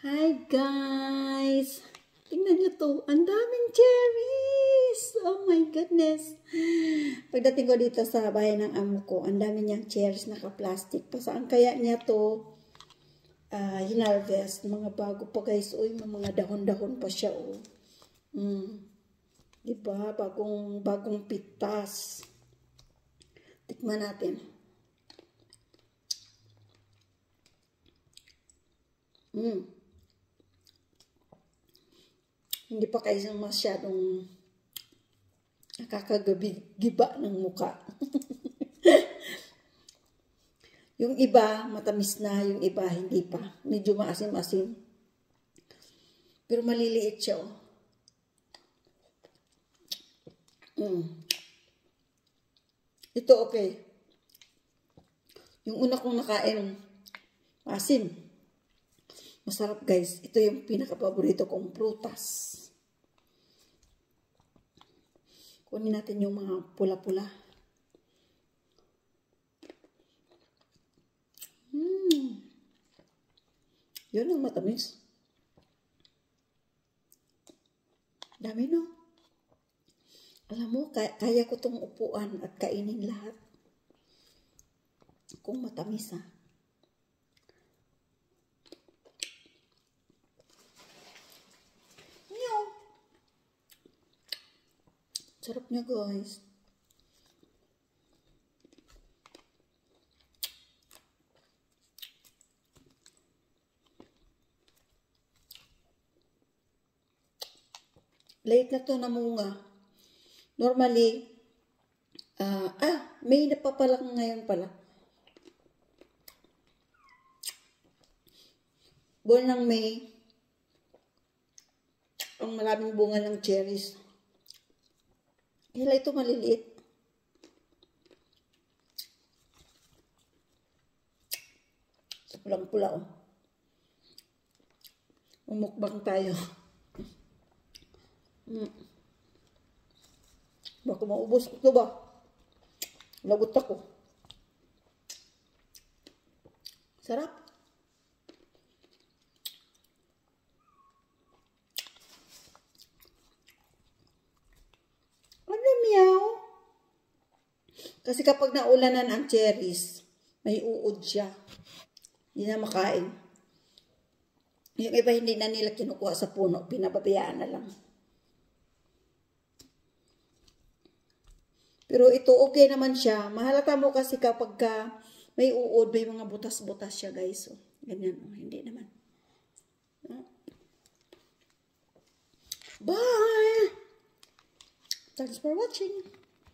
Hi guys! Tingnan nyo to. Ang daming cherries! Oh my goodness! Pagdating ko dito sa bahay ng amo ko, ang dami niyang cherries naka-plastic pa. Saan kaya niya to hinarvest? Mga bago pa guys. Uy, mga dahon-dahon pa siya. Oh. Diba? Bagong pitas. Tikman natin. Hindi pa kayo masyadong nakakagabi-giba ng muka. Yung iba, matamis na. Yung iba, hindi pa. Medyo maasim-asim. Pero maliliit siya, oh. Ito, okay. Yung una kong nakain, maasim. Masarap, guys. Ito yung pinaka-paborito kong prutas. Kunin natin yung mga pula-pula. Yun ang matamis. Dami, no? Alam mo, kaya ko tong upuan at kainin lahat. Kung matamis, ha? Sarap niya, guys. Late na to namunga. Normally, May na pa pala ngayon pala. Buwan ng May, ang maraming bunga ng cherries. Kaya ito maliliit. Sa pulang-pula, oh. Umukbang tayo. Baka maubos ko ito ba? Lagot ako. Sarap. Meow. Kasi kapag naulanan ang cherries, may uod siya. Hindi na makain. Yung iba hindi na nila kinukuha sa puno, pinababayaan na lang. Pero ito okay naman siya. Mahalata mo kasi kapag may uod, may mga butas-butas siya, guys. So, ganyan, hindi naman. Bye! Thanks for watching.